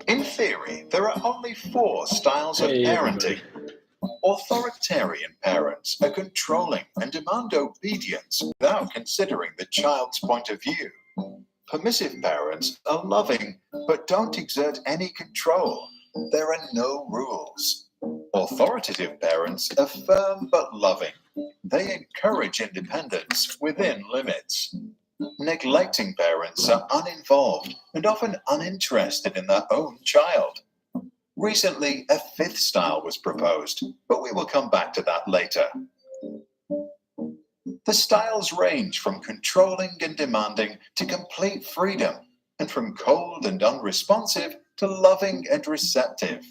In theory, there are only four styles of Hey parenting. everybody. Authoritarian parents are controlling and demand obedience without considering the child's point of view. Permissive parents are loving but don't exert any control. There are no rules. Authoritative parents are firm but loving. They encourage independence within limits. Neglecting parents are uninvolved and often uninterested in their own child. Recently, a fifth style was proposed, but we will come back to that later. The styles range from controlling and demanding to complete freedom, and from cold and unresponsive to loving and receptive.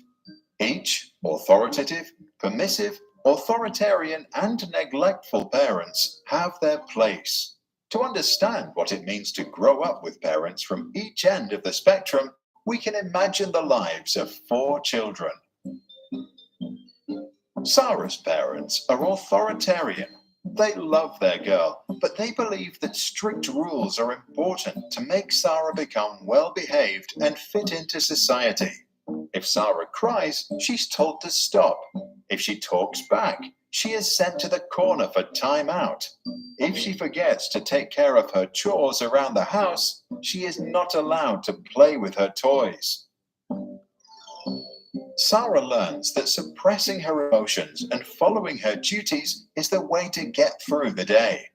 Each authoritative, permissive, authoritarian, and neglectful parents have their place. To understand what it means to grow up with parents from each end of the spectrum, we can imagine the lives of four children. Sarah's parents are authoritarian. They love their girl, but they believe that strict rules are important to make Sarah become well-behaved and fit into society. If Sarah cries, she's told to stop. If she talks back, she is sent to the corner for time out. If she forgets to take care of her chores around the house, she is not allowed to play with her toys. Sarah learns that suppressing her emotions and following her duties is the way to get through the day.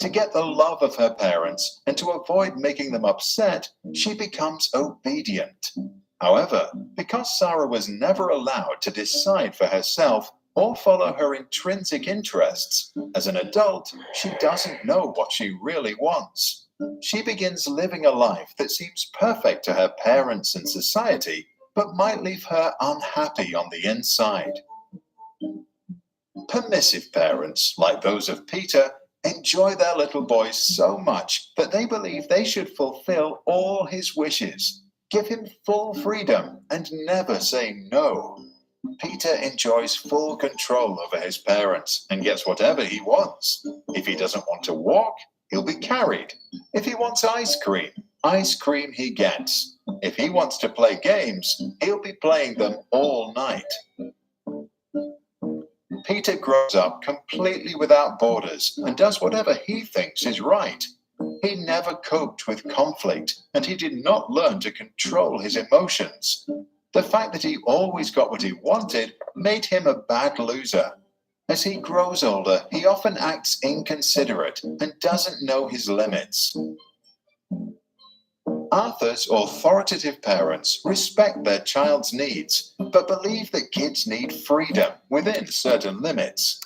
To get the love of her parents and to avoid making them upset, she becomes obedient. However, because Sarah was never allowed to decide for herself or follow her intrinsic interests, as an adult, she doesn't know what she really wants. She begins living a life that seems perfect to her parents and society, but might leave her unhappy on the inside. Permissive parents, like those of Peter, enjoy their little boys so much that they believe they should fulfill all his wishes, give him full freedom, and never say no. Peter enjoys full control over his parents and gets whatever he wants. If he doesn't want to walk, he'll be carried. If he wants ice cream he gets. If he wants to play games, he'll be playing them all night. Peter grows up completely without borders and does whatever he thinks is right. He never coped with conflict, and he did not learn to control his emotions. The fact that he always got what he wanted made him a bad loser. As he grows older, he often acts inconsiderate and doesn't know his limits. Arthur's authoritative parents respect their child's needs, but believe that kids need freedom within certain limits.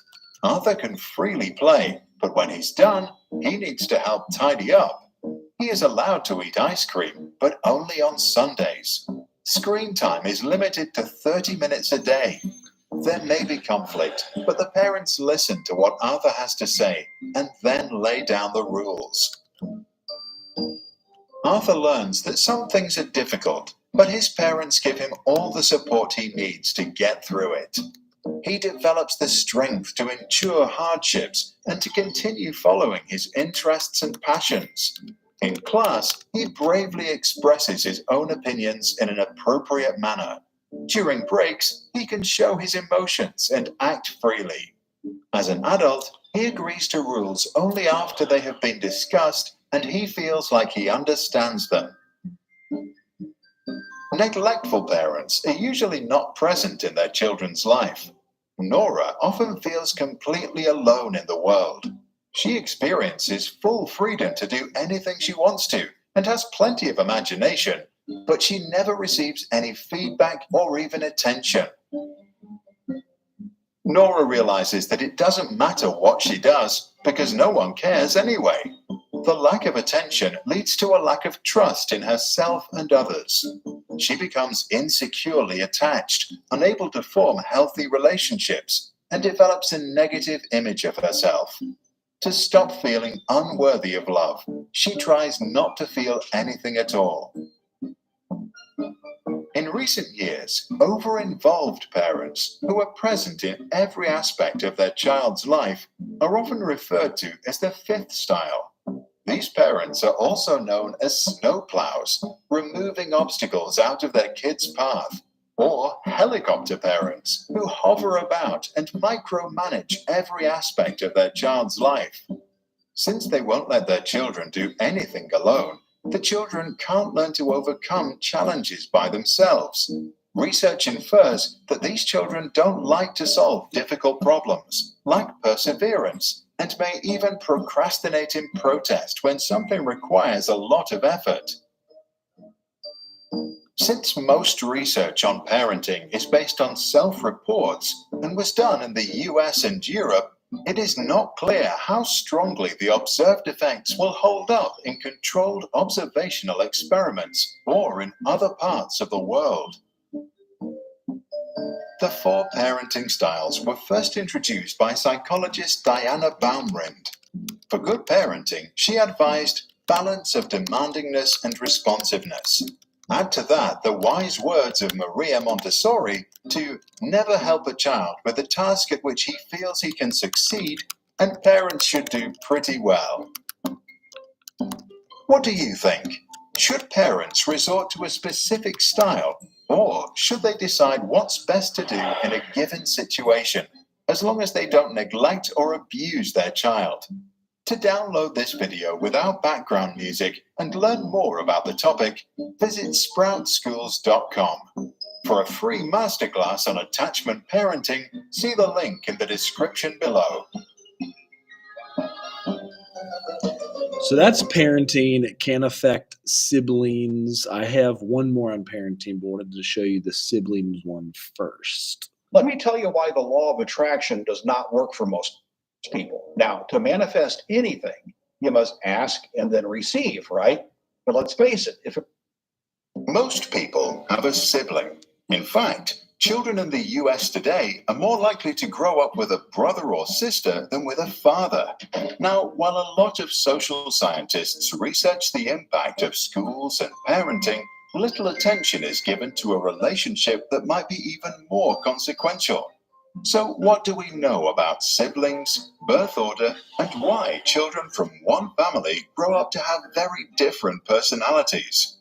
Arthur can freely play, but when he's done, he needs to help tidy up. He is allowed to eat ice cream, but only on Sundays. Screen time is limited to 30 minutes a day. There may be conflict, but the parents listen to what Arthur has to say and then lay down the rules. Arthur learns that some things are difficult, but his parents give him all the support he needs to get through it. He develops the strength to endure hardships and to continue following his interests and passions. In class, he bravely expresses his own opinions in an appropriate manner. During breaks, he can show his emotions and act freely. As an adult, he agrees to rules only after they have been discussed and he feels like he understands them. Neglectful parents are usually not present in their children's life. Nora often feels completely alone in the world. She experiences full freedom to do anything she wants to and has plenty of imagination, but she never receives any feedback or even attention. Nora realizes that it doesn't matter what she does because no one cares anyway. The lack of attention leads to a lack of trust in herself and others. She becomes insecurely attached, unable to form healthy relationships, and develops a negative image of herself. To stop feeling unworthy of love, she tries not to feel anything at all. In recent years, over-involved parents who are present in every aspect of their child's life are often referred to as the fifth style. These parents are also known as snowplows, removing obstacles out of their kids' path, or helicopter parents, who hover about and micromanage every aspect of their child's life. Since they won't let their children do anything alone, the children can't learn to overcome challenges by themselves. Research infers that these children don't like to solve difficult problems, lack perseverance, and may even procrastinate in protest when something requires a lot of effort. Since most research on parenting is based on self-reports and was done in the US and Europe, it is not clear how strongly the observed effects will hold up in controlled observational experiments or in other parts of the world. The 4 parenting styles were first introduced by psychologist Diana Baumrind. For good parenting, she advised balance of demandingness and responsiveness. Add to that the wise words of Maria Montessori to never help a child with a task at which he feels he can succeed, and parents should do pretty well. What do you think? Should parents resort to a specific style, or should they decide what's best to do in a given situation, as long as they don't neglect or abuse their child? To download this video without background music and learn more about the topic, visit SproutSchools.com. For a free masterclass on attachment parenting, see the link in the description below. So that's parenting. It can affect siblings. I have one more on parenting, but wanted to show you the siblings one first. Let me tell you why the law of attraction does not work for most people. Now, to manifest anything, you must ask and then receive, right? But let's face it, Most people have a sibling. In fact, children in the US today are more likely to grow up with a brother or sister than with a father. Now, while a lot of social scientists research the impact of schools and parenting, little attention is given to a relationship that might be even more consequential. So what do we know about siblings, birth order, and why children from one family grow up to have very different personalities?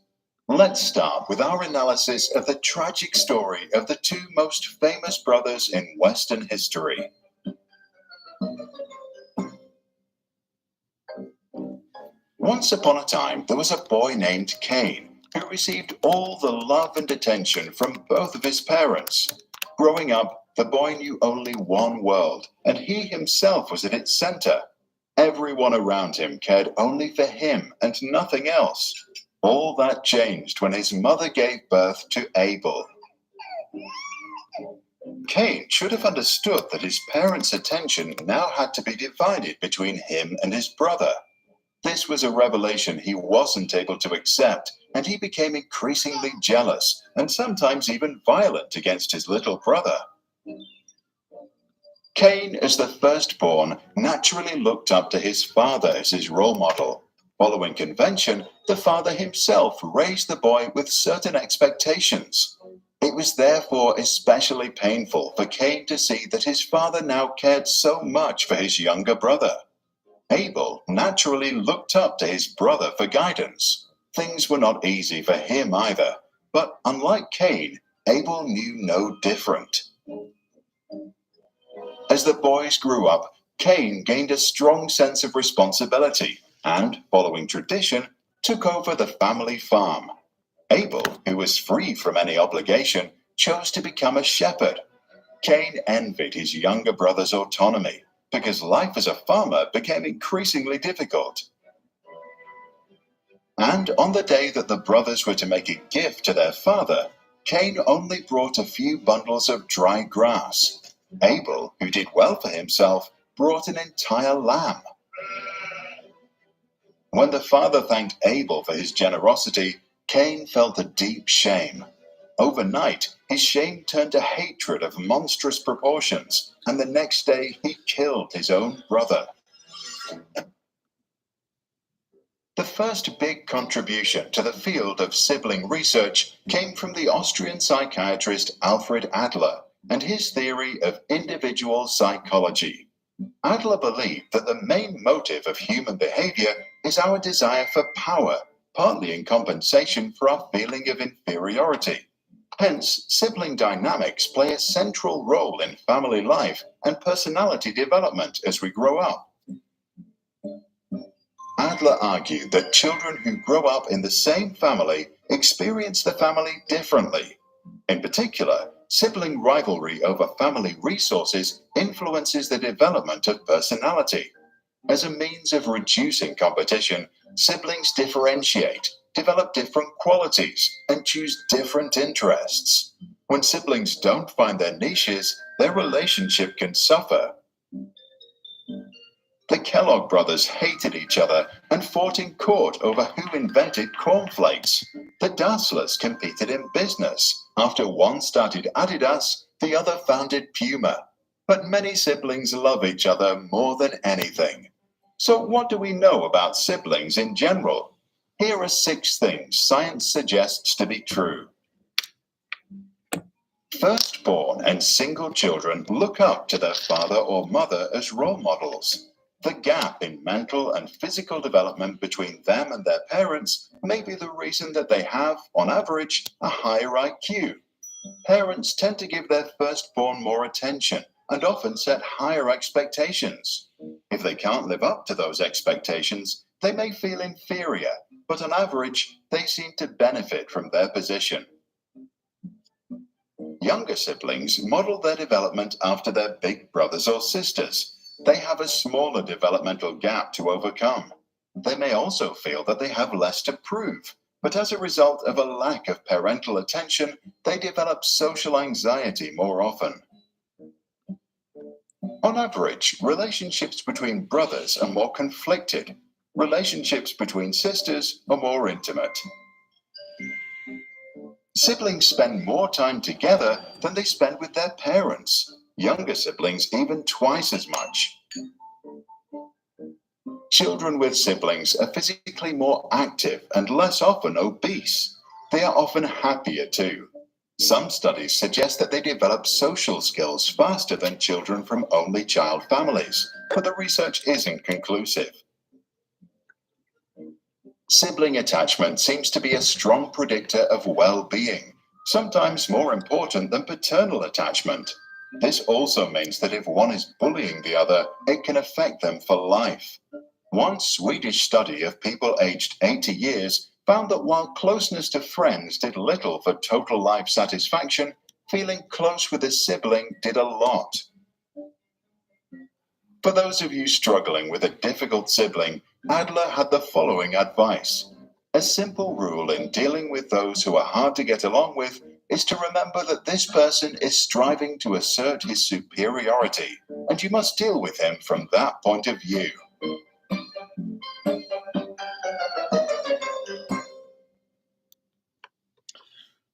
Let's start with our analysis of the tragic story of the 2 most famous brothers in Western history. Once upon a time, there was a boy named Cain who received all the love and attention from both of his parents. Growing up, the boy knew only one world, and he himself was at its center. Everyone around him cared only for him and nothing else. All that changed when his mother gave birth to Abel. Cain should have understood that his parents' attention now had to be divided between him and his brother. This was a revelation he wasn't able to accept, and he became increasingly jealous and sometimes even violent against his little brother. Cain, as the firstborn, naturally looked up to his father as his role model. Following convention, the father himself raised the boy with certain expectations. It was therefore especially painful for Cain to see that his father now cared so much for his younger brother. Abel naturally looked up to his brother for guidance. Things were not easy for him either, but unlike Cain, Abel knew no different. As the boys grew up, Cain gained a strong sense of responsibility and, following tradition, took over the family farm. Abel, who was free from any obligation, chose to become a shepherd. Cain envied his younger brother's autonomy because life as a farmer became increasingly difficult. And on the day that the brothers were to make a gift to their father, Cain only brought a few bundles of dry grass. Abel, who did well for himself, brought an entire lamb. When the father thanked Abel for his generosity, Cain felt a deep shame. Overnight, his shame turned to hatred of monstrous proportions, and the next day he killed his own brother. The first big contribution to the field of sibling research came from the Austrian psychiatrist Alfred Adler and his theory of individual psychology. Adler believed that the main motive of human behavior is our desire for power, partly in compensation for our feeling of inferiority. Hence, sibling dynamics play a central role in family life and personality development as we grow up. Adler argued that children who grow up in the same family experience the family differently. In particular, sibling rivalry over family resources influences the development of personality. As a means of reducing competition, siblings differentiate, develop different qualities, and choose different interests. When siblings don't find their niches, their relationship can suffer. The Kellogg brothers hated each other and fought in court over who invented cornflakes. The Dasslers competed in business. After one started Adidas, the other founded Puma. But many siblings love each other more than anything. So what do we know about siblings in general? Here are 6 things science suggests to be true. Firstborn and single children look up to their father or mother as role models. The gap in mental and physical development between them and their parents may be the reason that they have, on average, a higher IQ. Parents tend to give their firstborn more attention and often set higher expectations. If they can't live up to those expectations, they may feel inferior, but on average, they seem to benefit from their position. Younger siblings model their development after their big brothers or sisters. They have a smaller developmental gap to overcome. They may also feel that they have less to prove, but as a result of a lack of parental attention, they develop social anxiety more often. On average, relationships between brothers are more conflicted. Relationships between sisters are more intimate. Siblings spend more time together than they spend with their parents. Younger siblings even twice as much. Children with siblings are physically more active and less often obese. They are often happier too. Some studies suggest that they develop social skills faster than children from only child families, but the research isn't conclusive. Sibling attachment seems to be a strong predictor of well-being, sometimes more important than paternal attachment. This also means that if one is bullying the other, it can affect them for life. One Swedish study of people aged 80 years found that while closeness to friends did little for total life satisfaction, feeling close with a sibling did a lot. For those of you struggling with a difficult sibling, Adler had the following advice. A simple rule in dealing with those who are hard to get along with is to remember that this person is striving to assert his superiority, and you must deal with him from that point of view.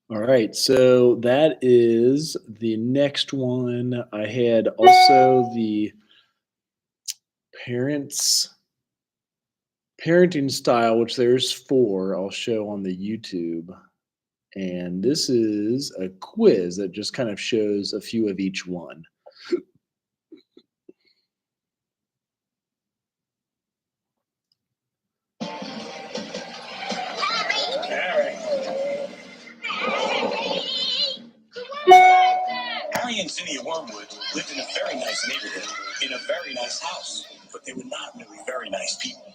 All right, so that is the next one. I had also the parenting style, which there's 4 I'll show on the YouTube. And this is a quiz that just kind of shows a few of each one. Harry and Zinnia Wormwood lived in a very nice neighborhood, in a very nice house, but they were not really very nice people.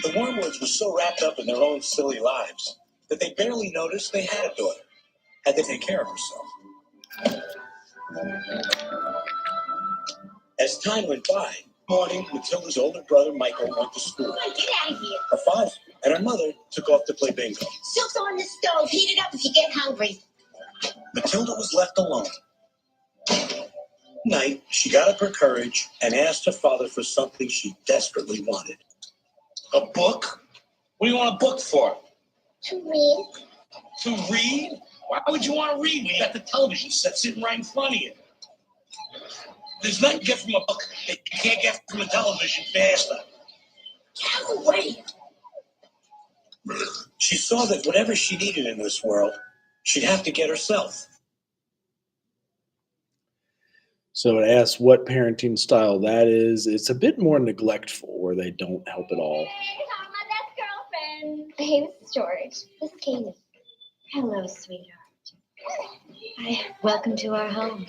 The Wormwoods were so wrapped up in their own silly lives that they barely noticed they had a daughter, had to take care of herself. As time went by, morning, Matilda's older brother Michael went to school. Come on, get out of here. Her father and her mother took off to play bingo. Soup's on the stove. Heat it up if you get hungry. Matilda was left alone. Night, she got up her courage and asked her father for something she desperately wanted. A book? What do you want a book for? To read. To read? Why would you want to read when you got the television set sitting right in front of you? There's nothing you get from a book that you can't get from a television faster. Get away. She saw that whatever she needed in this world, She'd have to get herself. So it asks what parenting style that is. It's a bit more neglectful, where they don't help at all. Hey, I'm my best girlfriend. Hey, this is George. This is Katie. Hello, sweetheart. Hi. Welcome to our home.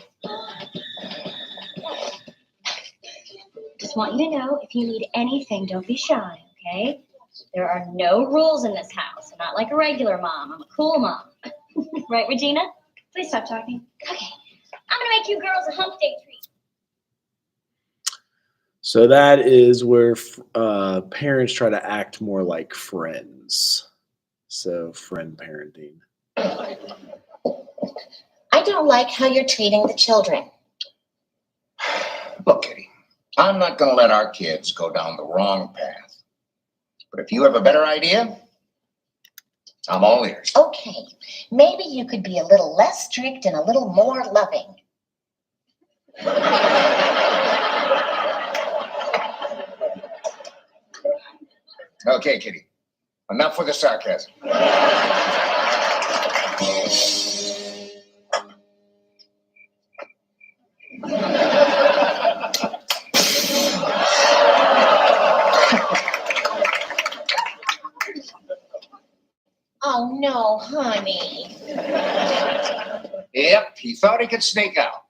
Just want you to know, if you need anything, don't be shy, okay? There are no rules in this house. I'm not like a regular mom. I'm a cool mom. Right, Regina? Please stop talking. Okay. I'm going to make you girls a hump day treat. So that is where parents try to act more like friends. So friend parenting. I don't like how you're treating the children. Look, Kitty, I'm not going to let our kids go down the wrong path. But if you have a better idea, I'm all ears. Okay, maybe you could be a little less strict and a little more loving. Okay, Kitty, enough with the sarcasm. Oh, no, honey. Yep, he thought he could sneak out.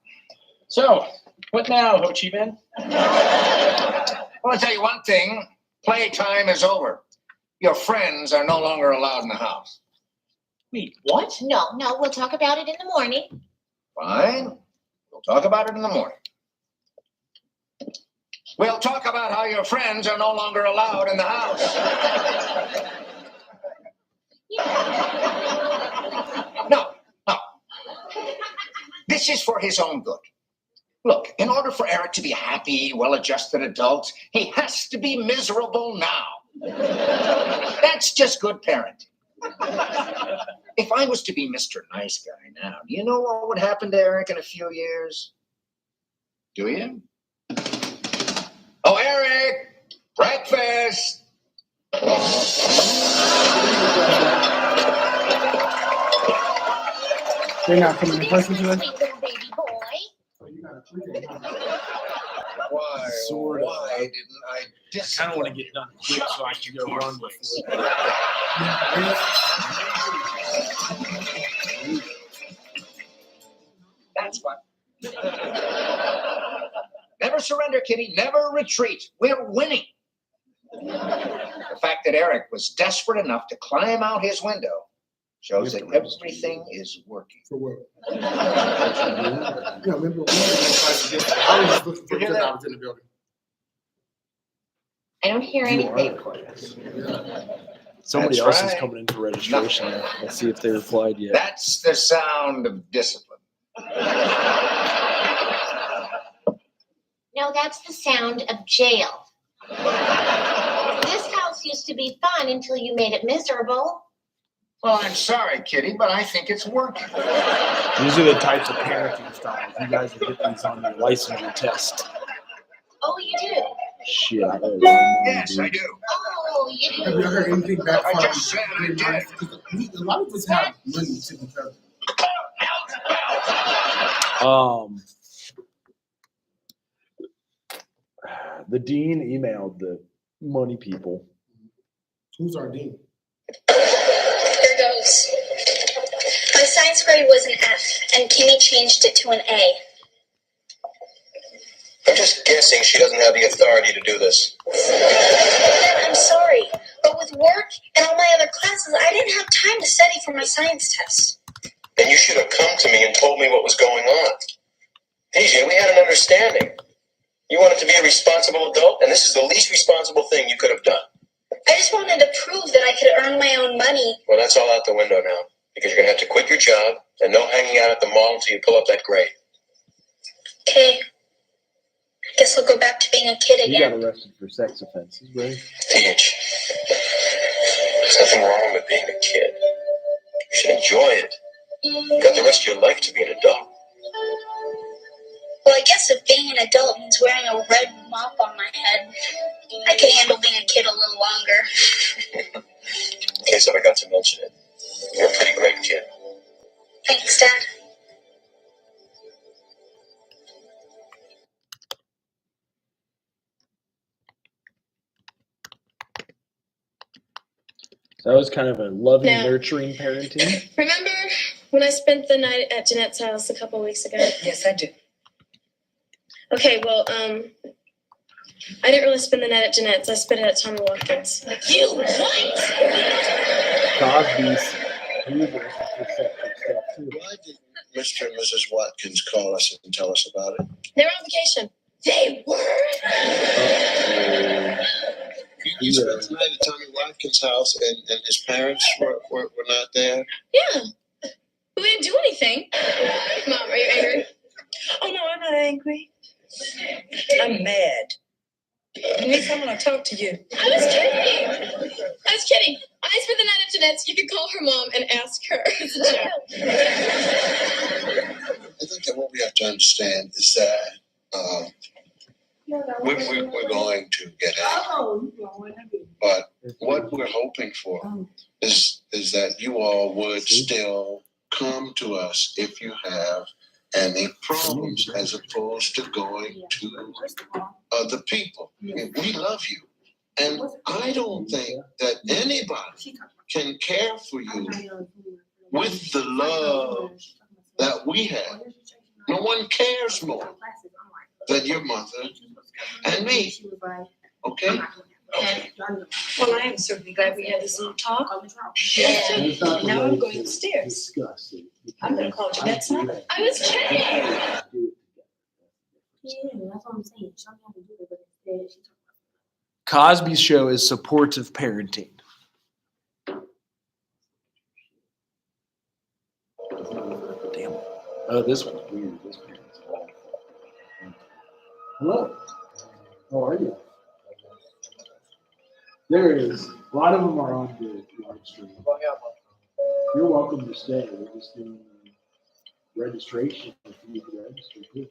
So, what now, Ho Chi Minh? I want to tell you one thing. Playtime is over. Your friends are no longer allowed in the house. Wait, what? No, we'll talk about it in the morning. Fine. We'll talk about it in the morning. We'll talk about how your friends are no longer allowed in the house. No. This is for his own good. Look, in order for Eric to be a happy, well-adjusted adult, he has to be miserable now. That's just good parenting. If I was to be Mr. Nice Guy now, do you know what would happen to Eric in a few years? Do you? Oh, Eric! Breakfast! They're not coming in person today? Sweet little baby boy. Why? Sort of. Why didn't I I discipline kind of want to get done quick so I can go run before. That's fun. Never surrender, Kitty. Never retreat. We're winning. The fact that Eric was desperate enough to climb out his window shows that everything is working. For what? Yeah, remember we I was just looking for because I was in the building. I don't hear anything. Somebody That's else is right. coming in for registration. Let's see if they replied yet. That's the sound of discipline. No, that's the sound of jail. This house used to be fun until you made it miserable. Well, I'm sorry, Kitty, but I think it's working. These are the types of parenting styles. You guys will get these on your licensure test. Oh, you do? Shit, I owe them. Yes, I do. Oh, you do? Have you heard anything back I from just said I did. A lot of us have money to be fair. The dean emailed the money people. Who's our dean? Here goes. My science grade was an F, and Kimmy changed it to an A. I'm just guessing she doesn't have the authority to do this. Dad, I'm sorry, but with work and all my other classes, I didn't have time to study for my science test. Then you should have come to me and told me what was going on. PJ, we had an understanding. You wanted to be a responsible adult, and this is the least responsible thing you could have done. I just wanted to prove that I could earn my own money. Well, that's all out the window now, because you're going to have to quit your job and no hanging out at the mall until you pull up that grade. Okay. I guess I'll go back to being a kid He again. got arrested for sex offenses, right? Teach. There's nothing wrong with being a kid. You should enjoy it. You've got the rest of your life to be an adult. Well, I guess if being an adult means wearing a red mop on my head, I can handle being a kid a little longer. In case I forgot to mention it, you're a pretty great kid. Thanks, Dad. So that was kind of a loving, Now- nurturing parenting. Remember when I spent the night at Jeanette's house a couple weeks ago? Yes, I do. Okay, well, I didn't really spend the night at Jeanette's. I spent it at Tommy Watkins. You what? Cosby's. He was receptive stuff too. Why did Mr. and Mrs. Watkins call us and tell us about it? They were on vacation. They were? You spent the night at Tommy Watkins' house and his parents were not there? Yeah. We didn't do anything. Mom, are you angry? Oh, no, I'm not angry. I'm mad. You need someone to talk to you. I was kidding. I spent the night at Jeanette's. You could call her mom and ask her. It's a joke. I think that what we have to understand is that we're going to get angry. But what we're hoping for is that you all would still come to us if you have any problems, as opposed to going to other people. We love you. And I don't think that anybody can care for you with the love that we have. No one cares more than your mother and me. Okay? Well, I am certainly glad we had this little talk. Yeah. Now I'm going upstairs. I'm going to call Jeanette's mother. I was kidding. That's what I'm saying. Show me how to do it, but instead she talked about Cosby's show is supportive parenting. Damn. Oh, this one's weird. This parent's awful. Hello. How are you? There is. A lot of them are on the live stream. You're welcome to stay. We're just doing registration if you need to register too.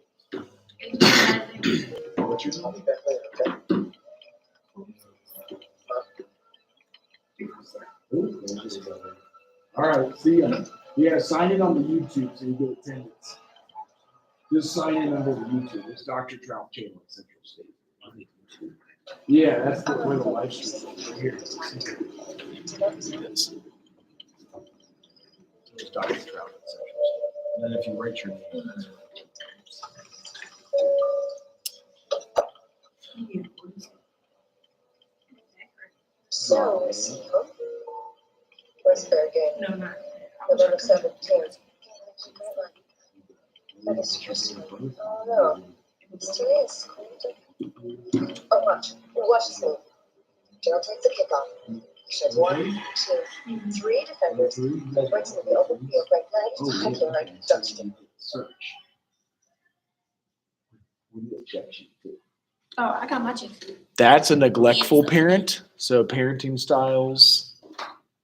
What's your name? All right, see ya. Yeah, sign in on the YouTube so you get attendance. Just sign in under the YouTube. It's Dr. Trout Channel at Central State. Yeah, that's where the live stream is. Right here. See this? It's Dr. Trout at Central State. And then if you write your name, that's right. So, what's fair game? No, not. November 17th. That is stressful. Oh no. It's serious. Oh, watch this move. Gerald takes the kickoff. He shows 1, 2, 3 defenders. He breaks into the open field right left, and the right construction. Search. What do you objection to? Oh, I got my chick. That's a neglectful parent. So parenting styles.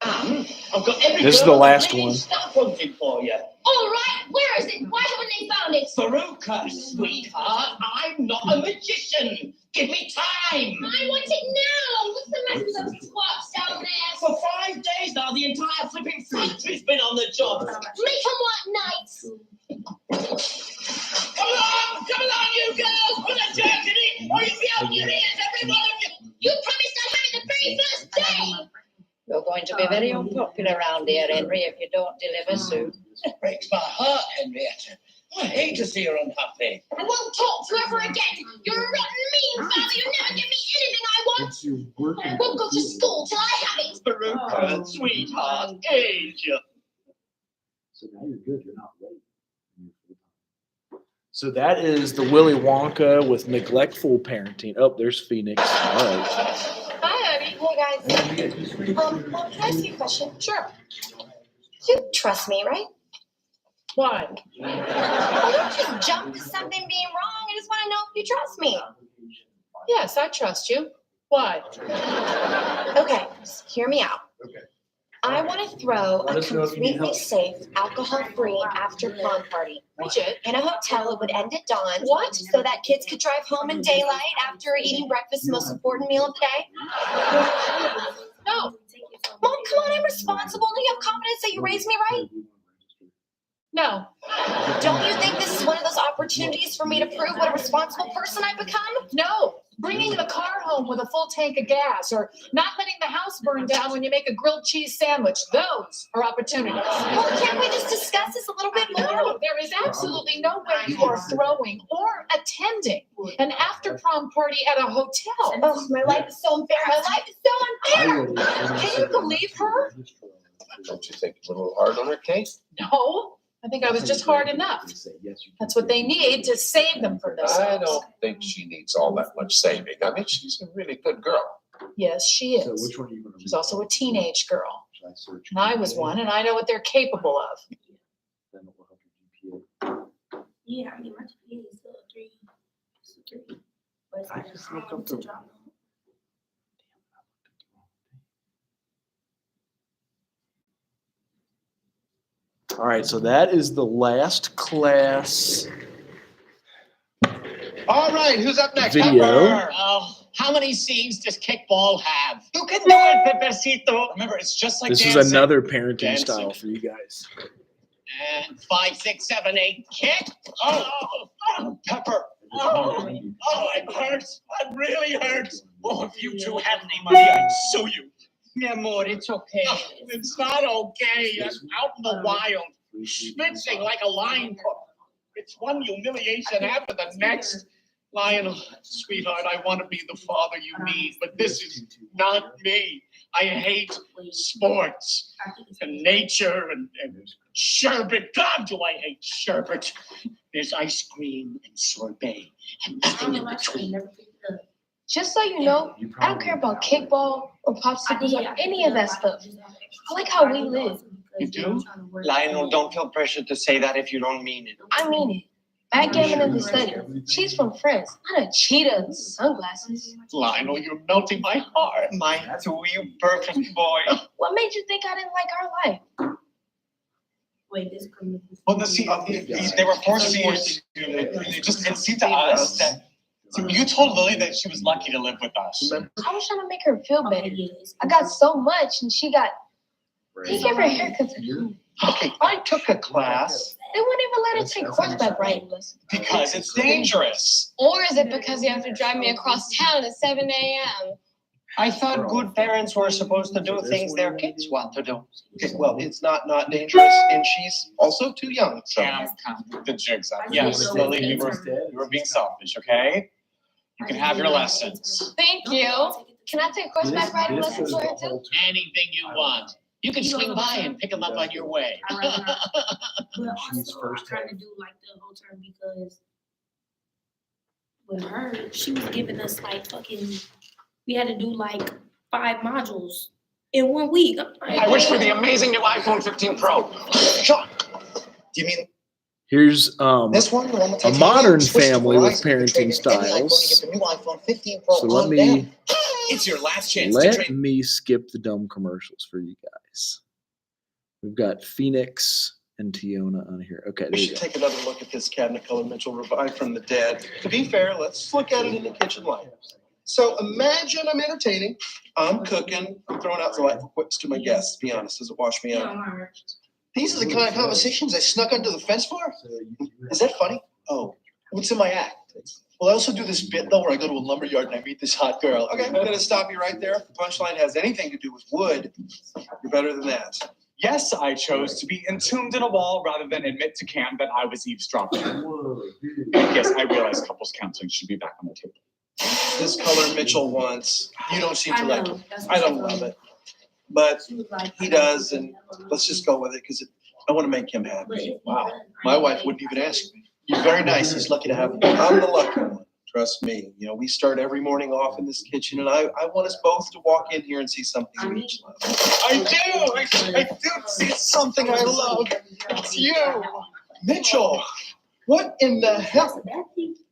I've got every This is girl the last in one. Staff hunting for you. All right, where is it? Why haven't they found it? Veruca, sweetheart, I'm not a magician. Give me time. I want it now. What's the matter with those twats down there? For 5 days now, the entire flipping factory's been on the job. Make them what nights? Come along, you girls, put a jerk in it, or you'll be out your ears, every one of you. You promised I'd have it the very first day. You're going to be very unpopular around here, Henry, if you don't deliver soon. It breaks my heart, Henrietta. I hate to see her unhappy. I won't talk to her ever again. You're a rotten mean father. You never give me anything I want. It's your working. I won't go to school till I have it. Veruca, sweetheart, angel. So now you're good. You're not late. So that is the Willy Wonka with neglectful parenting. Oh, there's Phoenix. All right. Hi, honey. Hey, guys. Can I ask you a question? Sure. You trust me, right? Why? Well, don't just jump to something being wrong. I just want to know if you trust me. Yes, I trust you. Why? Okay, just hear me out. Okay. I want to throw Let a us know if you need completely help. safe, alcohol-free after-prom party. Bridget. In a hotel, it would end at dawn. What? So that kids could drive home in daylight after eating breakfast, the most important meal of the day. No. Mom, come on, I'm responsible. Do you have confidence that you raised me right? No. Don't you think this is one of those opportunities for me to prove what a responsible person I've become? No. Bringing the car home with a full tank of gas or not letting the house burn down when you make a grilled cheese sandwich. Those are opportunities. Well, can't we just discuss this a little bit more? No, there is absolutely no way you are throwing or attending an after-prom party at a hotel. Oh, my life is so unfair. My life is so unfair. Can you believe her? Don't you think a little hard on her, Kate? No. I think I was just hard enough. That's what they need to save them from this. I don't think she needs all that much saving. I mean, she's a really good girl. Yes, she So is. which one are you going to She's also a teenage girl. Should I search? And I was one, and I know what they're capable of. Then it will help your GPA. Yeah, I mean, my GPA is still a 3. It's a 3. But it's I just looked up the- drop. All right, so that is the last class All right, who's up next? video. Pepper. Oh, how many scenes does kickball have? You can do it, Pepecito. Remember, it's just like This is dancing. another parenting Dancing. style for you guys. And 5, 6, 7, 8, kick. Oh, Pepper. Oh, it hurts. It really hurts. Oh, if you two had any money, I'd sue you. Yeah, amor, it's okay. Oh, it's not okay. I'm out in the wild, schwitzing like a line cook. It's one humiliation after the next. Lionel, sweetheart, I want to be the father you need, but this is not me. I hate sports and nature and sherbet. God, do I hate sherbet. There's ice cream and sorbet and nothing in between. Just so you know, I don't care about kickball or popsicles or any of that stuff. I like how we live. You do? Lionel, don't feel pressure to say that if you don't mean it. I mean it. Backgammon in the study. She's from France, not a cheetah in sunglasses. Lionel, you're melting my heart. Mine too, you perfect boy. What made you think I didn't like our life? Wait, this criminal. Well, see, they were forcing it. It seemed to us that you told Lily that she was lucky to live with us. I was trying to make her feel better. I got so much, and she gave her haircuts at home. Okay, I took a class. They wouldn't even let her take horseback riding lessons. Because it's dangerous. Or is it because you have to drive me across town at 7 a.m.? I thought good parents were supposed to do things their kids want to do. Okay, well, it's not dangerous, and she's also too young, so. The jig's up. Yes, Lily, you were being selfish, okay? You can have your lessons. Thank you. Can I take horseback riding lessons for her too? Anything you want. You can swing by and pick them up on your way. But also, I'm trying to do like the whole term because with her, she was giving us like we had to do like 5 modules in 1 week. I wish for the amazing new iPhone 15 Pro. Sean, do you mean Here's this one? The one with a titanium? modern Switch to family with Verizon to trade parenting in any iPhone to styles. get the new iPhone 15 Pro So let on me down. It's your last chance to let trade. me skip the dumb commercials for you guys. We've got Phoenix and Tiona on here. Okay, We there you should go. take another look at this cabinet color Mitchell revived from the dead. To be fair, let's look at it in the kitchen light. So imagine I'm entertaining, I'm cooking, I'm throwing out delightful quips to my guests. Be honest, does it wash me out? These are the kind of conversations I snuck under the fence for? Is that funny? Oh, what's in my act? Well, I also do this bit though where I go to a lumber yard and I meet this hot girl. Okay, I'm gonna stop you right there. If the punchline has anything to do with wood, you're better than that. Yes, I chose to be entombed in a wall rather than admit to Cam that I was eavesdropping. Yes, I realize couples counseling should be back on the table. This color Mitchell wants, you don't seem to like it. I don't love it. But he does, and let's just go with it because I want to make him happy. Wow, my wife wouldn't even ask me. You're very nice. He's lucky to have you. I'm the lucky one. Trust me. You know, we start every morning off in this kitchen, and I want us both to walk in here and see something we each love. I do. I do see something I love. It's you, Mitchell. What in the hell?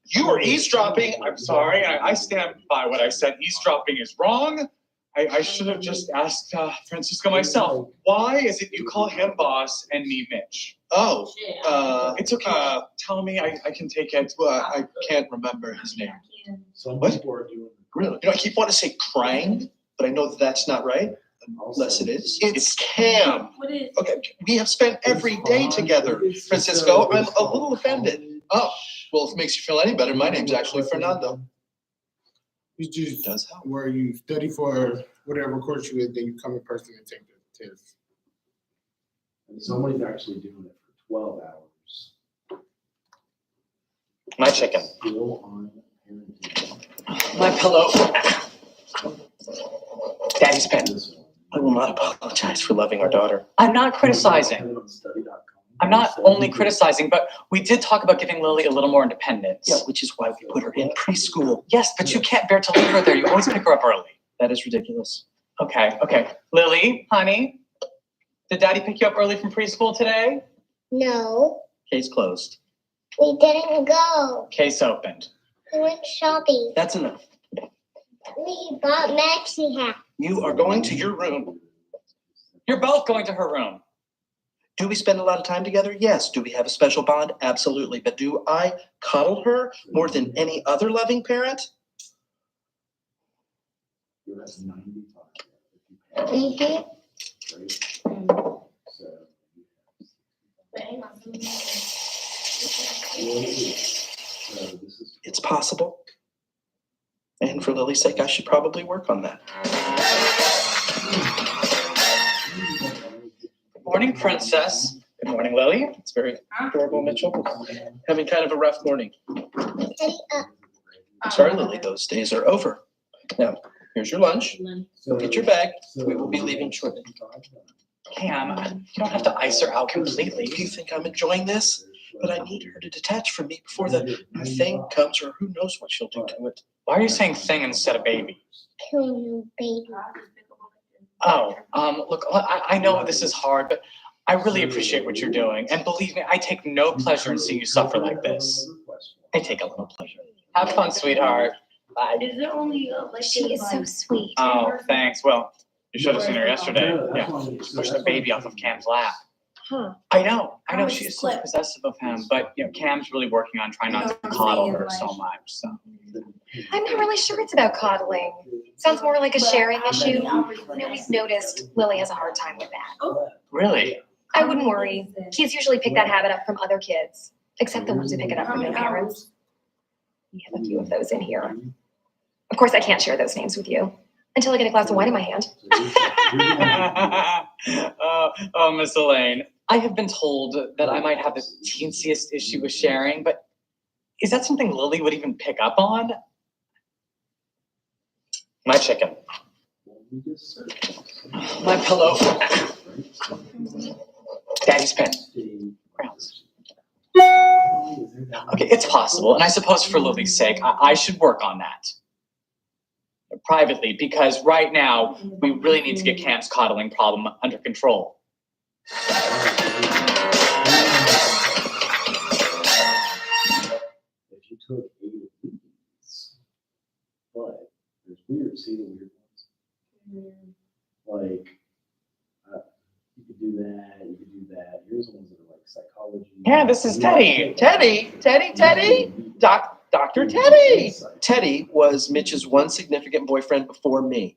You were eavesdropping. I'm sorry. I stand by what I said. Eavesdropping is wrong. I should have just asked Francisco myself. Why is it you call him boss and me Mitch? Oh, it's okay. Tell me. I can take it. Well, I can't remember his name. Some What? people are doing Really? You know, I keep wanting to say Krang, but I know that that's not right. Unless it is. It's Cam. What is? Okay, we have spent every day together. Francisco, I'm a little offended. Oh, well, if it makes you feel any better, my name's actually Fernando. You just Does help. where you study for whatever course you in, then you come in person and take the test. And somebody's actually doing it for 12 hours. My chicken. Still on parenting. My pillow. Daddy's pen. I will not apologize for loving our daughter. I'm not criticizing. I'm not only criticizing, but we did talk about giving Lily a little more independence. Yeah, which is why we put her in preschool. Yes, but you can't bear to leave her there. You always pick her up early. That is ridiculous. Okay. Lily, honey, did Daddy pick you up early from preschool today? No, Case closed. we didn't go. Case opened. We went shopping. That's enough. We bought maxi hats. You are going to your room. You're both going to her room. Do we spend a lot of time together? Yes. Do we have a special bond? Absolutely. But do I coddle her more than any other loving parent? It's possible. And for Lily's sake, I should probably work on that. Good morning, Princess. Good morning, Lily. It's very adorable, Mitchell. Having kind of a rough morning. I'm sorry, Lily, those days are over. Now, here's your lunch. Go get your bag. We will be leaving shortly. Cam, you don't have to ice her out completely. Do you think I'm enjoying this? But I need her to detach from me before the new thing comes, or who knows what she'll do to it. Why are you saying thing instead of baby? Baby. Oh, look, I know this is hard, but I really appreciate what you're doing. And believe me, I take no pleasure in seeing you suffer like this. I take a little pleasure. Have fun, sweetheart. Bye. Is there only She is so sweet. Oh, thanks. Well, you should have seen her yesterday. Yeah, push the baby off of Cam's lap. Huh. I know. She is so possessive of him, but Cam's really working on trying not to coddle her so much. So I'm not really sure it's about coddling. Sounds more like a sharing issue. We've noticed Lily has a hard time with that. really, I wouldn't worry. Kids usually pick that habit up from other kids, except the ones who pick it up from their parents. We have a few of those in here. Of course, I can't share those names with you until I get a glass of wine in my hand. oh, Miss Elaine, I have been told that I might have the teensiest issue with sharing, but is that something Lily would even pick up on? My chicken. My pillow. Daddy's pen. Grounds. Okay, it's possible, and I suppose for Lily's sake, I should work on that. Privately, because right now, we really need to get Cam's coddling problem under control. If you took 8 of these, but there's weird, see the weird ones? Like, you could do that, you could do that. Here's the ones that are like psychology. Yeah, this is Teddy. Teddy. Dr. Teddy. Teddy was Mitch's one significant boyfriend before me.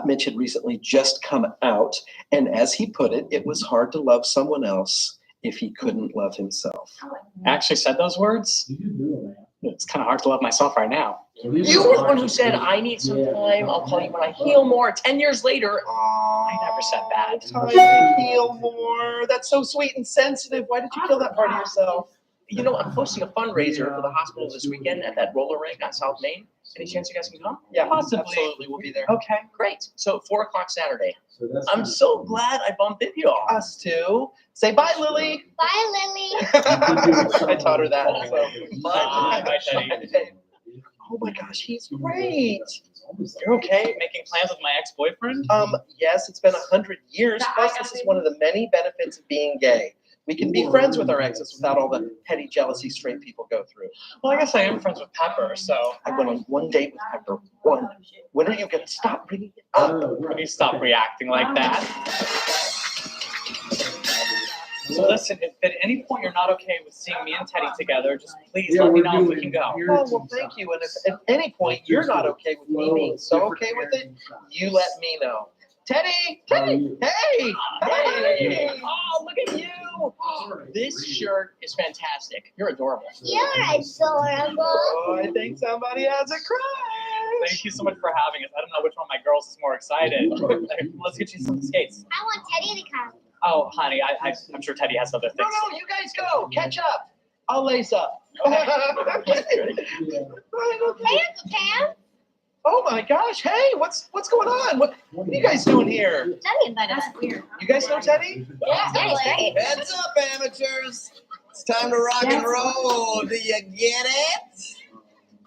Mitch had recently just come out, and as he put it, it was hard to love someone else if he couldn't love himself. I actually said those words. It's kind of hard to love myself right now. You were the one who said, I need some time. I'll call you when I heal more. 10 years later. I never said that. Time to heal more. That's so sweet and sensitive. Why did you kill that part of yourself? You know, I'm hosting a fundraiser for the hospital this weekend at that roller rink on South Main. Any chance you guys can come? Yeah, Possibly. absolutely. We'll be there. Okay. Great. So 4 o'clock Saturday. So I'm so glad I bumped into you all. Us too. Say bye, Lily. Bye, Lily. I taught her that. So. Bye, Teddy. Oh my gosh, he's great. You're okay making plans with my ex-boyfriend? Yes, it's been 100 years. Plus, this is one of the many benefits of being gay. We can be friends with our exes without all the petty jealousy straight people go through. Well, I guess I am friends with Pepper, so. I went on one date with Pepper. One. When are you going to stop bringing it up? When you stop reacting like that. So listen, if at any point you're not okay with seeing me and Teddy together, just please let me know if we can go. Oh, well, thank you. And if at any point you're not okay with me being so okay with it, you let me know. Teddy! Teddy! Hey! Hey! Oh, look at you! This shirt is fantastic. You're adorable. You're adorable. Oh, I think somebody has a crush. Thank you so much for having us. I don't know which one of my girls is more excited. Let's get you some skates. I want Teddy to come. Oh, honey, I'm sure Teddy has other No, things. no, you guys go. Catch up. I'll lace up. Hey, Uncle Cam. Oh my gosh! Hey, what's going on? What are you guys doing here? Teddy invited us. Weird. You guys know Teddy? Yeah, Teddy's great. Heads up, amateurs. It's time to rock and roll. Do you get it?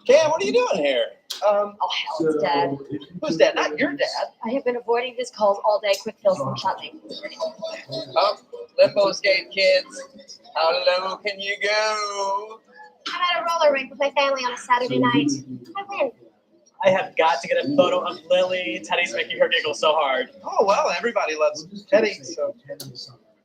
Cam, what are you doing here? Oh, hell, it's Dad. Who's that? Not your dad. I have been avoiding his calls all day. Quick fill some shopping. Up, limbo skate kids. How low can you go? I'm at a roller rink with my family on a Saturday night. I win. I have got to get a photo of Lily. Teddy's making her giggle so hard. Oh well, everybody loves Teddy. So,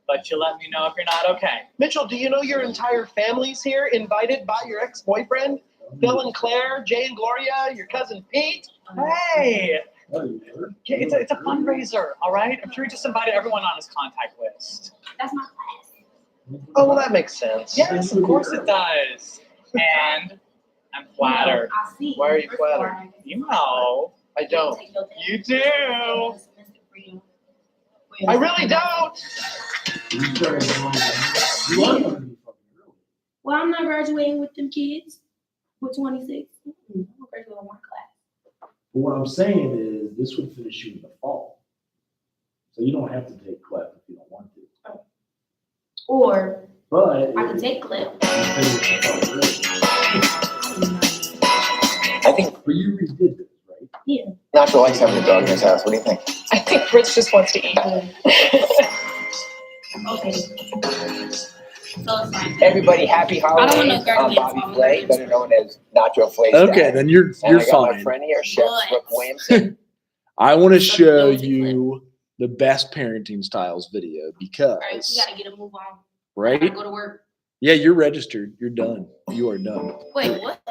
But you let me know if you're not okay. Mitchell, do you know your entire family's here, invited by your ex-boyfriend, Bill and Claire, Jay and Gloria, your cousin Pete? Hey! It's a fundraiser, all right? I'm sure he just invited everyone on his contact list. That's my class. Oh well, that makes sense. Yes, of course it does. And I'm flattered. Why are you flattered? You know. I don't. You do. I really don't. Well, I'm not graduating with them kids. With 26. I'm gonna graduate in one class. But what I'm saying is, this would finish you in the fall. So you don't have to take CLEP if you don't want to. Or But I could take clip. I think But you redid this, right? Yeah. Nacho likes having a dog in his house. What do you think? I think Rich just wants to eat. Okay. So it's fine. Everybody, happy I don't want holidays. no I'm guardian Bobby phone. Flay, better known as Nacho Flay's Okay, dad. then you're And I got my fine. friend here, Chef But- Brooke Williamson. I want to show you the best parenting styles video Right, because, you gotta get a move on. right? Gotta go to work. Yeah, you're registered. You're done. You are done. Wait, what?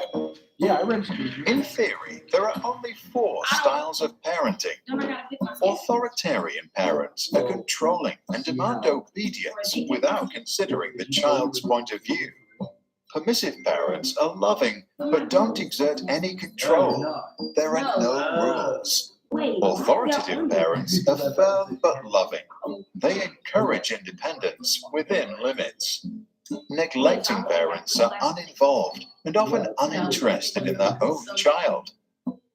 Yeah, I registered you. In theory, there are only 4 styles of parenting. Don't I gotta pick my schedule? Authoritarian parents are controlling and demand obedience without considering the child's point of view. Permissive parents are loving but don't exert any control. There are no rules. Wait, Authoritative parents are firm but loving. They encourage independence within limits. Neglecting parents are uninvolved and often uninterested in their own child.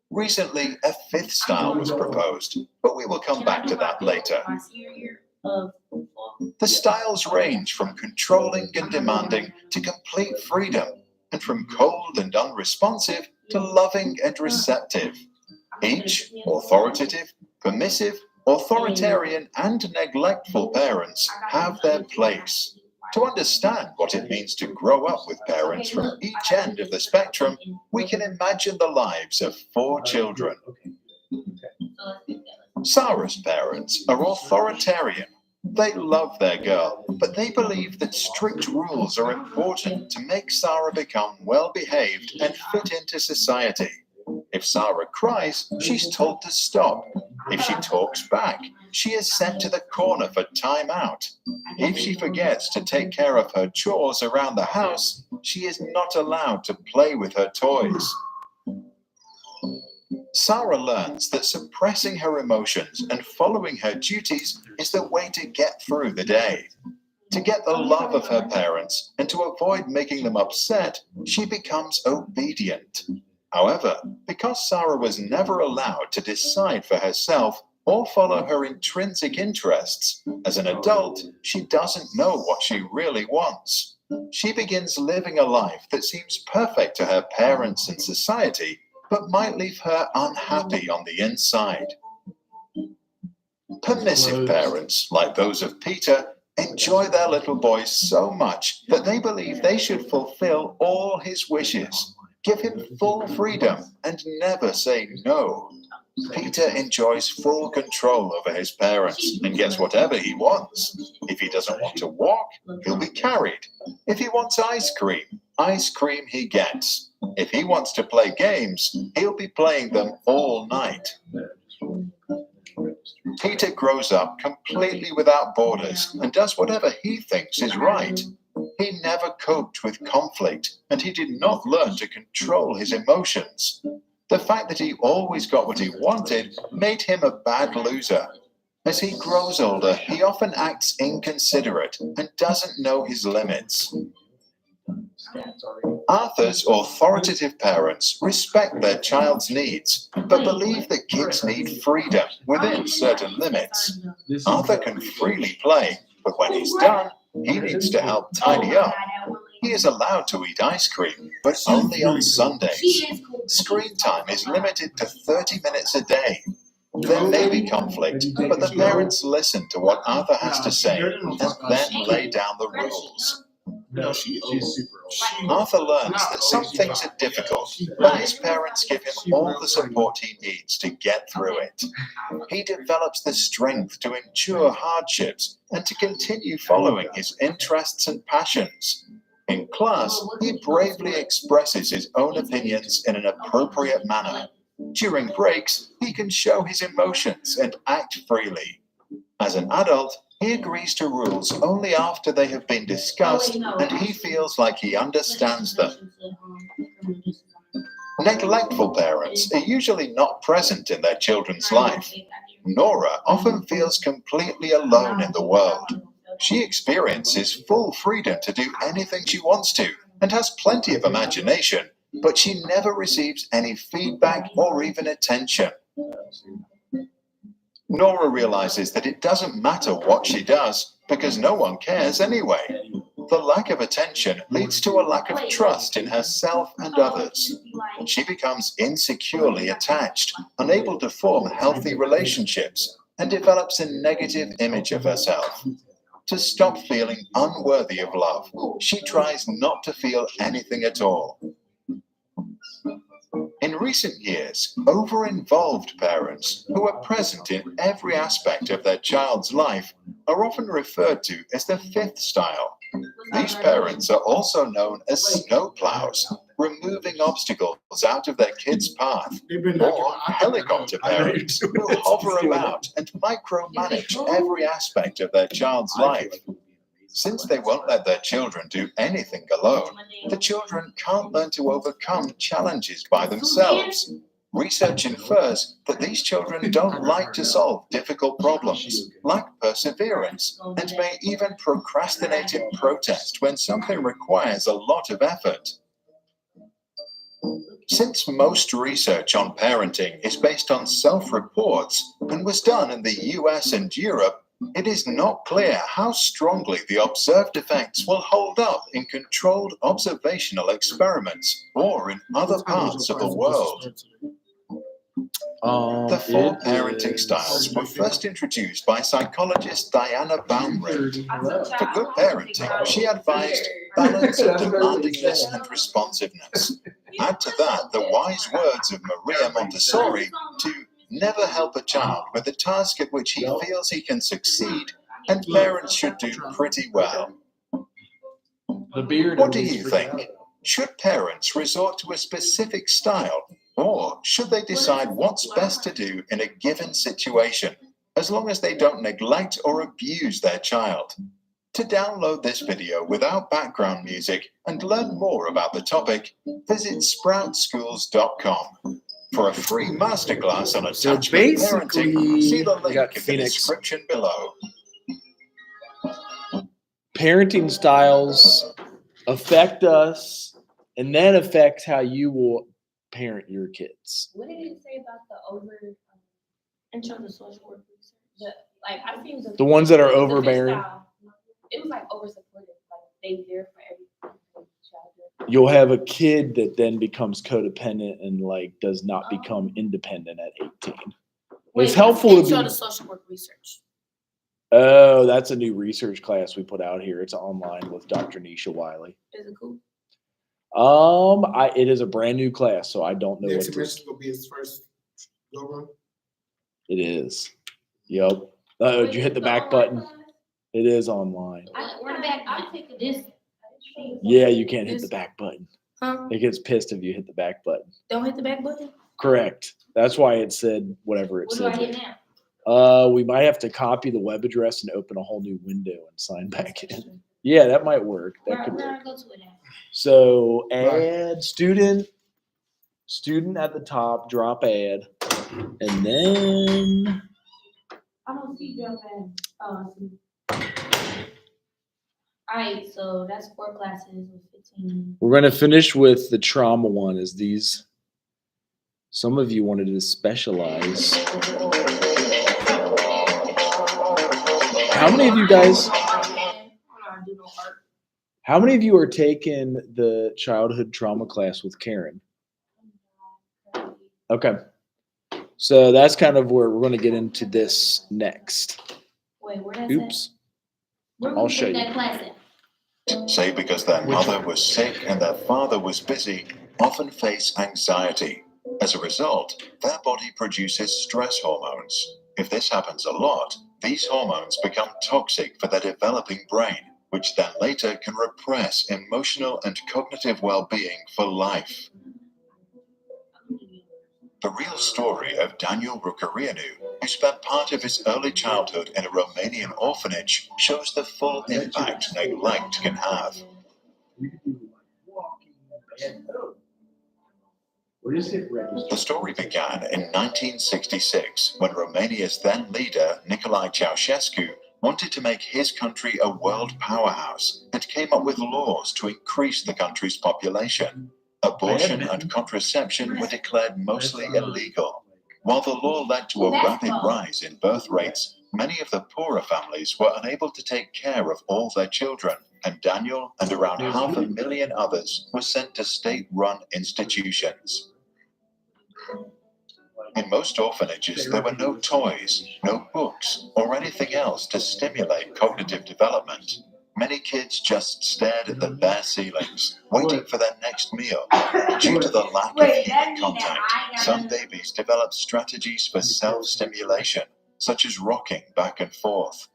Recently, a 5th style was proposed, but we will come back to that later. My senior year of The styles range from controlling and demanding to complete freedom, and from cold and unresponsive to loving and receptive. Each authoritative, permissive, authoritarian, and neglectful parents have their place. To understand what it means to grow up with parents from each end of the spectrum, we can imagine the lives of 4 children. Sarah's parents are authoritarian. They love their girl, but they believe that strict rules are important to make Sarah become well-behaved and fit into society. If Sarah cries, she's told to stop. If she talks back, she is sent to the corner for time out. If she forgets to take care of her chores around the house, she is not allowed to play with her toys. Sarah learns that suppressing her emotions and following her duties is the way to get through the day. To get the love of her parents and to avoid making them upset, she becomes obedient. However, because Sarah was never allowed to decide for herself or follow her intrinsic interests, as an adult, she doesn't know what she really wants. She begins living a life that seems perfect to her parents and society, but might leave her unhappy on the inside. Permissive parents, like those of Peter, enjoy their little boy so much that they believe they should fulfill all his wishes, give him full freedom, and never say no. Peter enjoys full control over his parents and gets whatever he wants. If he doesn't want to walk, he'll be carried. If he wants ice cream he gets. If he wants to play games, he'll be playing them all night. Peter grows up completely without borders and does whatever he thinks is right. He never coped with conflict, and he did not learn to control his emotions. The fact that he always got what he wanted made him a bad loser. As he grows older, he often acts inconsiderate and doesn't know his limits. Arthur's authoritative parents respect their child's needs, but believe that kids need freedom within certain limits. Arthur can freely play, but when he's done, he needs to help tidy up. He is allowed to eat ice cream, but only on Sundays. Screen time is limited to 30 minutes a day. There may be conflict, but the parents listen to what Arthur has to say and then lay down the rules. She's super old. Arthur learns that some things are difficult, but his parents give him all the support he needs to get through it. He develops the strength to endure hardships and to continue following his interests and passions. In class, he bravely expresses his own opinions in an appropriate manner. During breaks, he can show his emotions and act freely. As an adult, he agrees to rules only after they have been discussed and he feels like he understands them. Neglectful parents are usually not present in their children's life. Nora often feels completely alone in the world. She experiences full freedom to do anything she wants to and has plenty of imagination, but she never receives any feedback or even attention. Nora realizes that it doesn't matter what she does because no one cares anyway. The lack of attention leads to a lack of trust in herself and others. She becomes insecurely attached, unable to form healthy relationships, and develops a negative image of herself. To stop feeling unworthy of love, she tries not to feel anything at all. In recent years, over-involved parents who are present in every aspect of their child's life are often referred to as the fifth style. These parents are also known as snowplows, removing obstacles out of their kids' path, or helicopter parents who hover about and micromanage every aspect of their child's life. Since they won't let their children do anything alone, the children can't learn to overcome challenges by themselves. Research infers that these children don't like to solve difficult problems, lack perseverance, and may even procrastinate in protest when something requires a lot of effort. Since most research on parenting is based on self-reports and was done in the US and Europe, it is not clear how strongly the observed effects will hold up in controlled observational experiments or in other parts of the world. The four parenting styles were first introduced by psychologist Diana Baumrind. For good parenting, she advised balance of demandingness and responsiveness. Add to that the wise words of Maria Montessori to never help a child with a task at which he feels he can succeed, and parents should do pretty well. What do you think? Should parents resort to a specific style, or should they decide what's best to do in a given situation, as long as they don't neglect or abuse their child? To download this video without background music and learn more about the topic, visit sproutschools.com. For a free masterclass on attachment parenting, see the link in the description below. Parenting styles affect us and then affects how you will parent your kids. What did it say about the intro to social work research? I seen The ones that are overbearing. It was like over supportive. Like they there for everything. You'll have a kid that then becomes codependent and like does not become independent at 18. It's helpful to be. Social work research. Oh, that's a new research class we put out here. It's online with Dr. Nisha Wiley. Is it cool? It is a brand new class, so I don't know. Next semester will be his first go on. It is. Yep. Did you hit the back button? It is online. I'm taking this. Yeah, you can't hit the back button. Huh? It gets pissed if you hit the back button. Don't hit the back button? Correct. That's why it said whatever it What said. do I hit now? We might have to copy the web address and open a whole new window and sign back in. Yeah, that might work. That could work. So add student at the top, drop add, and then I don't see drop add. Oh, I see. Alright, so that's 4 classes with 15. we're gonna finish with the trauma one. Is these? Some of you wanted to specialize. How many of you guys? How many of you are taking the childhood trauma class with Karen? Okay. So that's kind of where we're going to get into this next. Wait, where that's Oops. Where I'll we show take you. that class at? Say because their mother was sick and their father was busy, often face anxiety. As a result, their body produces stress hormones. If this happens a lot, these hormones become toxic for their developing brain, which then later can repress emotional and cognitive well-being for life. The real story of Daniel Rukarianu, who spent part of his early childhood in a Romanian orphanage, shows the full impact neglect can have. The story began in 1966 when Romania's then leader, Nicolae Ceausescu, wanted to make his country a world powerhouse and came up with laws to increase the country's population. Abortion and contraception were declared mostly illegal. While the law led to a rapid rise in birth rates, many of the poorer families were unable to take care of all their children, and Daniel and around 500,000 others were sent to state-run institutions. In most orphanages, there were no toys, no books, or anything else to stimulate cognitive development. Many kids just stared at the bare ceilings, waiting for their next meal. Due to the lack of human contact, some babies develop strategies for self-stimulation, such as rocking back and forth.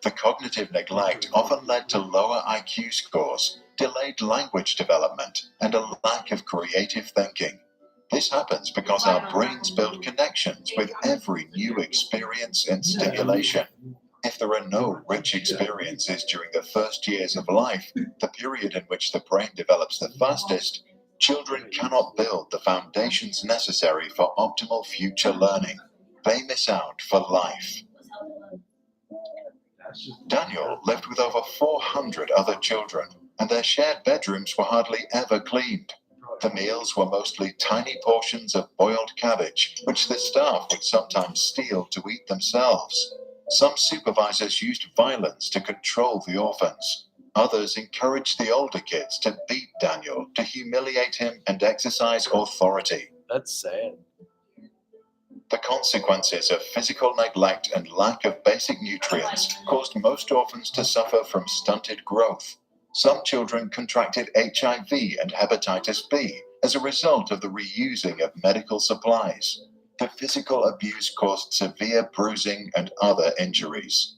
The cognitive neglect often led to lower IQ scores, delayed language development, and a lack of creative thinking. This happens because our brains build connections with every new experience and stimulation. If there are no rich experiences during the first years of life, the period in which the brain develops the fastest, children cannot build the foundations necessary for optimal future learning. They miss out for life. Daniel lived with over 400 other children, and their shared bedrooms were hardly ever cleaned. The meals were mostly tiny portions of boiled cabbage, which the staff would sometimes steal to eat themselves. Some supervisors used violence to control the orphans. Others encouraged the older kids to beat Daniel, to humiliate him and exercise authority. That's sad. The consequences of physical neglect and lack of basic nutrients caused most orphans to suffer from stunted growth. Some children contracted HIV and hepatitis B as a result of the reusing of medical supplies. The physical abuse caused severe bruising and other injuries.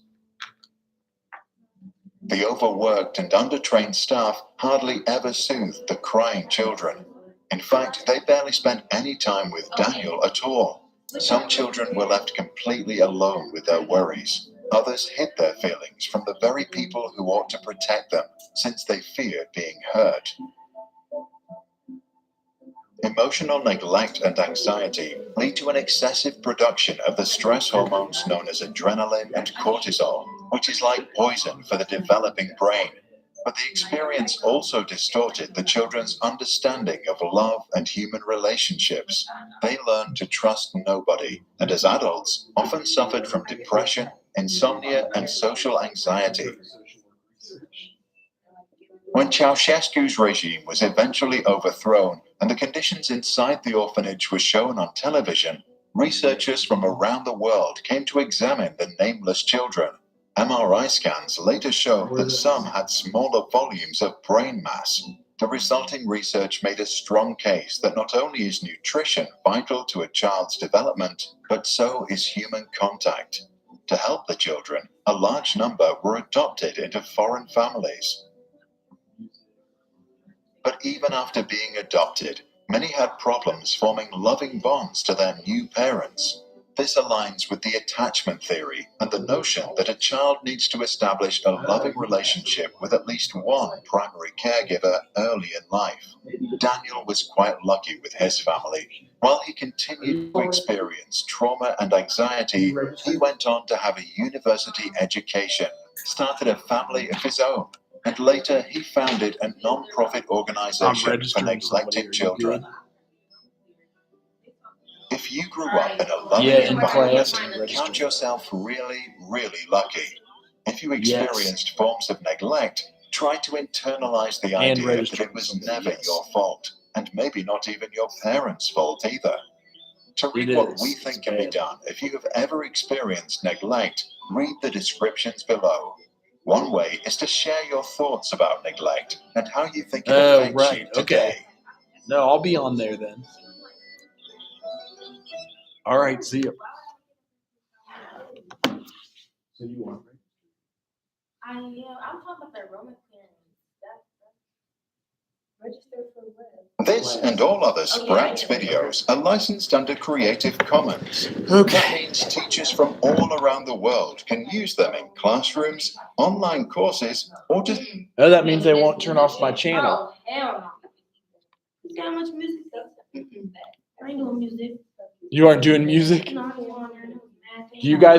The overworked and undertrained staff hardly ever soothed the crying children. In fact, they barely spent any time with Daniel at all. Some children were left completely alone with their worries. Others hid their feelings from the very people who ought to protect them, since they feared being hurt. Emotional neglect and anxiety lead to an excessive production of the stress hormones known as adrenaline and cortisol, which is like poison for the developing brain. But the experience also distorted the children's understanding of love and human relationships. They learned to trust nobody, and as adults, often suffered from depression, insomnia, and social anxiety. When Ceausescu's regime was eventually overthrown and the conditions inside the orphanage were shown on television, researchers from around the world came to examine the nameless children. MRI scans later showed that some had smaller volumes of brain mass. The resulting research made a strong case that not only is nutrition vital to a child's development, but so is human contact. To help the children, a large number were adopted into foreign families. But even after being adopted, Many had problems forming loving bonds to their new parents. This aligns with the attachment theory and the notion that a child needs to establish a loving relationship with at least one primary caregiver early in life. Daniel was quite lucky with his family. While he continued to experience trauma and anxiety, he went on to have a university education, started a family of his own, and later he founded a non-profit organization for neglected children. If you grew up in a loving environment, count yourself really, really lucky. If you experienced forms of neglect, try to internalize the idea that it was never your fault, and maybe not even your parents' fault either. To read what we think can be done if you have ever experienced neglect, read the descriptions below. One way is to share your thoughts about neglect and how you think it affects you today. No, I'll be on there then. All right, see you. So you want me? I'm talking about that Roman clearance. Registered for what? This and all other Sprouts videos are licensed under Creative Commons. That means teachers from all around the world can use them in classrooms, online courses, or just... Oh, that means they won't turn off my channel. Oh, hell no. You got much music stuff? I ain't doing music. You aren't doing music? No, I don't want to. Do you guys